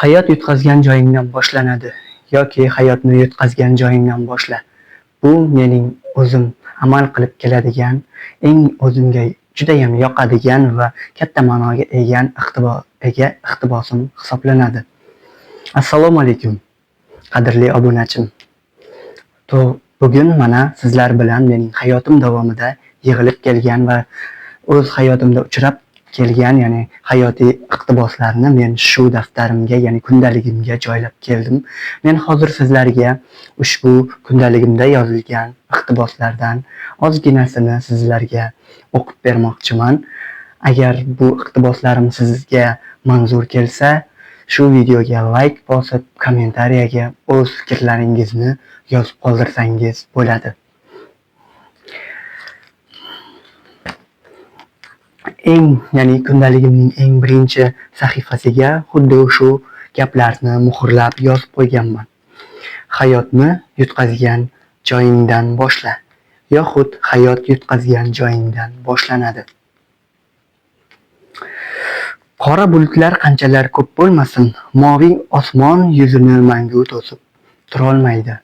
Hayot yutqazgan joyingdan boshlanadi yoki hayotni yutqazgan joyingdan boshla. Bu mening o'zim amal qilib keladigan, eng o'zimga judayam yoqadigan va katta ma'noga ega iqtibosim hisoblanadi. Assalomu alaykum, qadrli obunachim. Bugun mana sizlar bilan mening hayotim davomida yig'ilib kelgan va o'z hayotimda uchrab kelgan, ya'ni hayotiy iqtiboslarni men shu daftarimga, ya'ni kundaligimga joylab keldim. Men hozir sizlarga ushbu kundaligimda yozilgan iqtiboslardan ozginasini sizlarga o'qib bermoqchiman. Agar bu iqtiboslarim sizga manzur kelsa, shu videoga like bosib, kommentariyaga o'z fikrlaringizni yozib qoldirsangiz bo'ladi. Ya'ni kundaligimning eng birinchi sahifasiga xuddi shu gaplarni muhrlab yozib qo'yganman. Hayotni yutqazgan joyingdan boshla, yoxud hayot yutqazgan joyingdan boshlanadi. Qora bulutlar qanchalar ko'p bo'lmasin, moviy osmon yuzini mangu to'sib turolmaydi.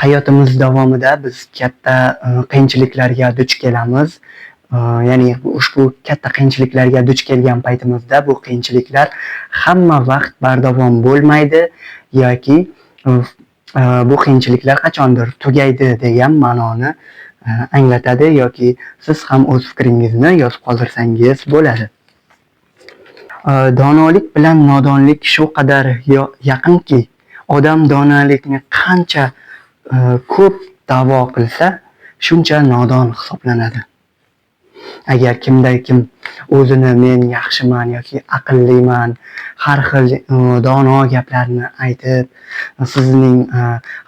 Hayotimiz davomida biz katta qiyinchiliklarga duch kelamiz. Ya'ni ushbu katta qiyinchiliklarga duch kelgan paytimizda bu qiyinchiliklar hamma vaqt bardavom bo'lmaydi yoki bu qiyinchiliklar qachondir tugaydi degan ma'noni anglatadi yoki siz ham o'z fikringizni yozib qoldirsangiz bo'ladi. Donolik bilan nodonlik shu qadar yaqinki, odam donolikni qancha ko'p da'vo qilsa, shuncha nodon hisoblanadi. Agar kim o'zini men yaxshiman yoki aqlliman, har xil dono gaplarni aytib, sizning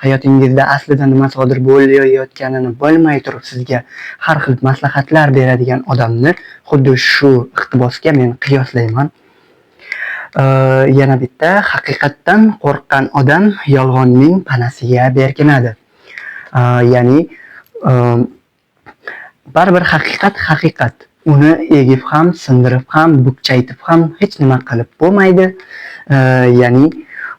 hayotingizda aslida nima sodir bo'layotganini bilmay turib sizga har xil maslahatlar beradigan odamni xuddi shu iqtibosga men qiyoslayman. Yana bitta, haqiqatdan qo'rqqan odam yolg'onning panasiga berkinadi. Ya'ni baribir haqiqat. Uni egib ham, sindirib ham, bukchaytib ham hech nima qilib bo'lmaydi. Ya'ni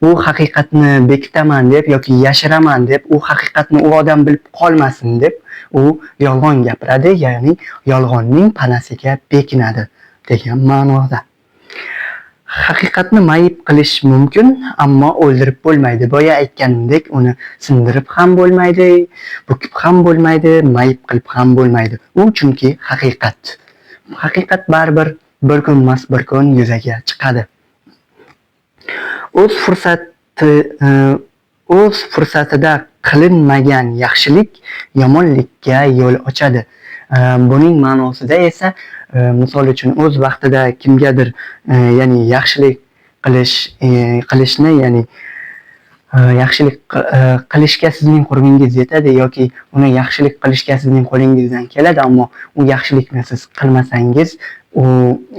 u haqiqatni bekitaman deb yoki yashiraman deb, u haqiqatni u odam bilib qolmasin deb u yolg'on gapiradi, ya'ni yolg'onning panasiga bekinadi degan ma'noda. Haqiqatni mayib qilish mumkin, ammo o'ldirib bo'lmaydi. Boya aytganimdek, uni sindirib ham bo'lmaydi, bukib ham bo'lmaydi, mayib qilib ham bo'lmaydi. U chunki haqiqat. Haqiqat baribir bir kun emas, bir kun yuzaga chiqadi. O'z fursatida qilinmagan yaxshilik yomonlikka yo'l ochadi. Buning ma'nosida esa misol uchun o'z vaqtida kimgadir ya'ni yaxshilik qilishni, ya'ni yaxshilik qilishga sizning qurbingiz yetadi yoki uni yaxshilik qilishga sizning qo'lingizdan keladi, ammo u yaxshilikni siz qilmasangiz,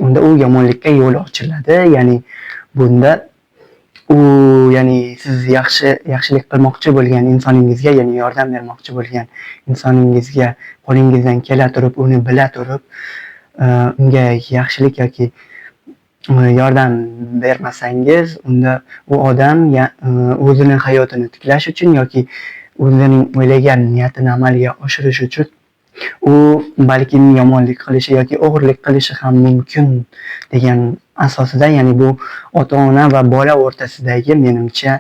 unda u yomonlikka yo'l ochiladi. Ya'ni bunda ya'ni siz yaxshilik qilmoqchi bo'lgan insoningizga, ya'ni yordam bermoqchi bo'lgan insoningizga qo'lingizdan kela turib, uni bila turib, unga yaxshilik yoki yordam bermasangiz, unda u odam o'zining hayotini tiklash uchun yoki o'zining o'ylagan niyatini amalga oshirish uchun u balki yomonlik qilishi yoki o'g'irlik qilishi ham mumkin degan asosida, ya'ni bu ota-ona va bola o'rtasidagi, menimcha,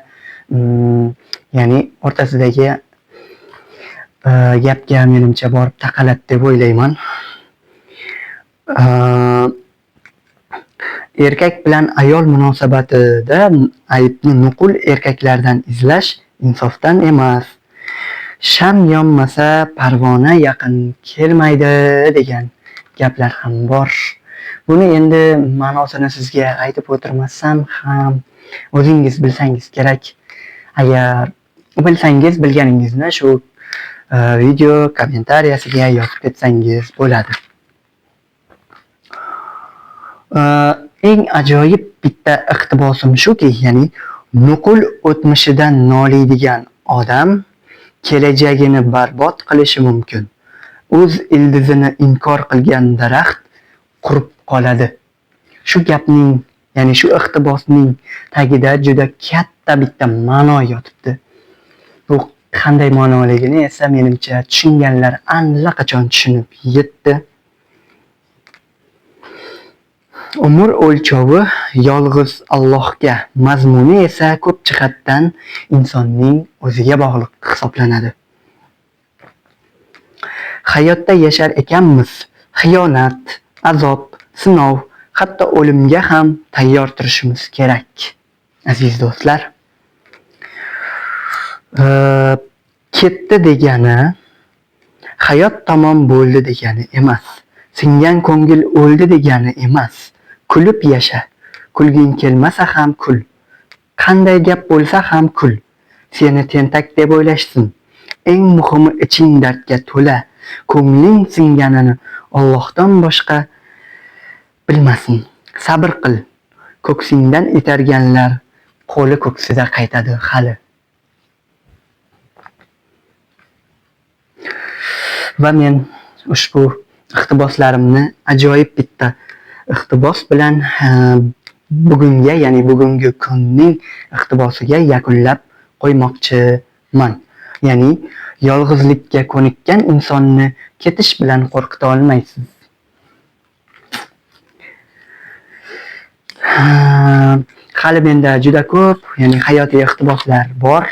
ya'ni o'rtasidagi gapga menimcha borib taqaladi deb o'ylayman. Erkak bilan ayol munosabatida aybni nuqul erkaklardan izlash insofdan emas. Sham yonmasa parvona yaqin kelmaydi degan gaplar ham bor. Buni endi ma'nosini sizga aytib o'tirmasam ham o'zingiz bilsangiz kerak. Agar bilsangiz, bilganingizni shu video kommentariyasiga yozib ketsangiz bo'ladi. Eng ajoyib bitta iqtibosim shuki, ya'ni nuqul o'tmishidan noliydigan odam kelajagini barbod qilishi mumkin. O'z ildizini inkor qilgan daraxt qurib qoladi. Shu gapning, ya'ni shu iqtibosning tagida juda katta bitta ma'no yotibdi. Bu qanday ma'noligini esa menimcha tushunganlar allaqachon tushunib yetdi. Umr o'lchovi yolg'iz Allohga, mazmuni esa ko'p jihatdan insonning o'ziga bog'liq hisoblanadi. Hayotda yashar ekanmiz, xiyonat, azob, sinov, hatto o'limga ham tayyor turishimiz kerak. Aziz do'stlar, ketdi degani hayot tamom bo'ldi degani emas. Singan ko'ngil o'ldi degani emas. Kulib yasha. Kulging kelmasa ham kul. Qanday gap bo'lsa ham kul. Seni tentak deb o'ylashsin. Eng muhimi iching dardga to'la. Ko'ngling singanini Allohdan boshqa bilmasin. Sabr qil. Ko'ksingdan itarganlar qo'li ko'ksida qaytadi hali. Va men ushbu iqtiboslarimni ajoyib bitta iqtibos bilan bugunga, ya'ni bugungi kunning iqtibosiga yakunlab qo'ymoqchiman. Ya'ni yolg'izlikka ko'nikkan insonni ketish bilan qo'rqita olmaysiz. Hali menda juda ko'p, ya'ni hayotiy iqtiboslar bor.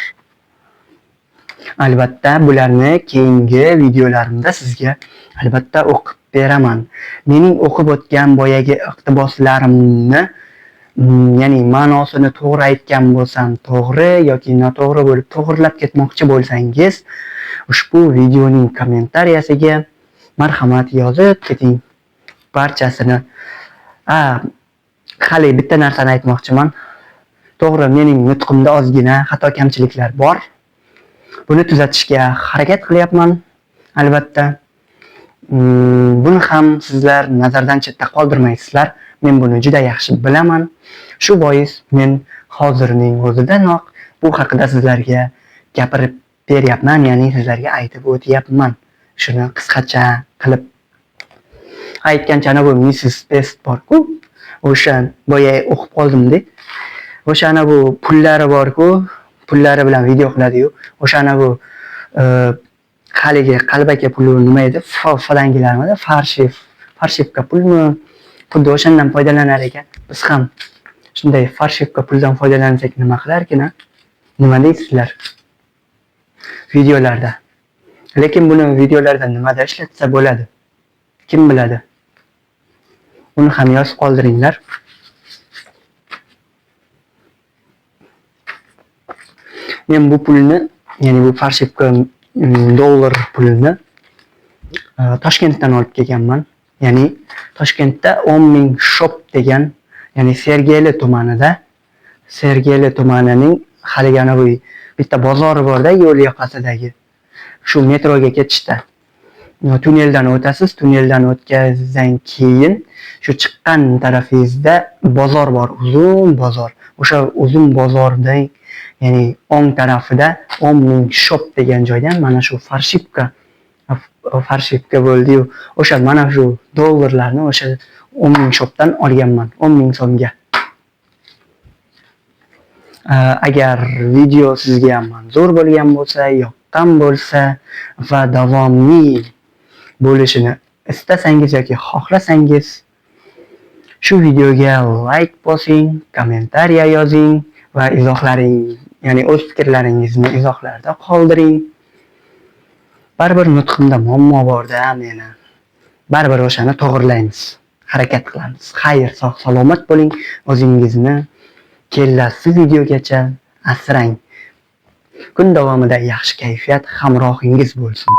Albatta bularni keyingi videolarimda sizga albatta o'qib beraman. Mening o'qib o'tgan boyagi iqtiboslarimni, ya'ni ma'nosini to'g'ri aytgan bo'lsam to'g'ri yoki noto'g'ri bo'lib to'g'rilab ketmoqchi bo'lsangiz, ushbu videoning kommentariyasiga marhamat yozib keting. Barchasini. Hali bitta narsani aytmoqchiman. To'g'ri, mening nutqimda ozgina xato kamchiliklar bor. Buni tuzatishga harakat qilyapman, albatta. Buni ham sizlar nazardan chetda qoldirmaysizlar. Men buni juda yaxshi bilaman. Shu bois men hozirning o'zidanoq bu haqida sizlarga gapirib beryapman, ya'ni sizlarga aytib o'tyapman. Shuni qisqacha qilib aytgancha bu Mrs. Best bor-ku, o'sha boya o'qib qoldim-da. O'shana bu pullari bor-ku, pullari bilan video qiladi-yu. O'shana bu haligi qalbaka puli nima edi? Falangilarmidi? Farshivka pulmi? Xuddi o'shandan foydalanar ekan. Biz ham shunday farshivka puldan foydalansak nima qilarkina? Nima deysizlar? Videolarda. Lekin buni videolarda nimada ishlatsa bo'ladi? Kim biladi? Buni ham yozib qoldiringlar. Men bu pulni, ya'ni bu farshivka dollar pulini Toshkentdan olib kelganman. Ya'ni Toshkentda 10,000 shop degan, ya'ni Sergeli tumanining haligana bu bitta bozori bor-da, yo'l yoqasidagi. Shu metroga ketishda. Tunneldan o'tasiz, tunneldan o'tkazdan keyin shu chiqqan tarafingizda bozor bor, uzun bozor. O'sha uzun bozorning, ya'ni o'ng tarafida 10,000 shop degan joydan mana shu farshivka bo'ldi-yu. O'sha mana shu dollarlarni o'sha 10,000 shopdan olganman, 10,000 so'mga. Agar video sizga manzur bo'lgan bo'lsa, yoqqan bo'lsa va davomli bo'lishini istasangiz yoki xohlasangiz, shu videoga like bosing, kommentariya yozing va izohlaring, ya'ni o'z fikrlaringizni izohlarda qoldiring. Baribir nutqimda muammo bor-da meni. Baribir o'shani to'g'rilaymiz, harakat qilamiz. Xayr, sog' salomat bo'ling, o'zingizni kelasi videogacha asrang. Kun davomida yaxshi kayfiyat hamrohingiz bo'lsin.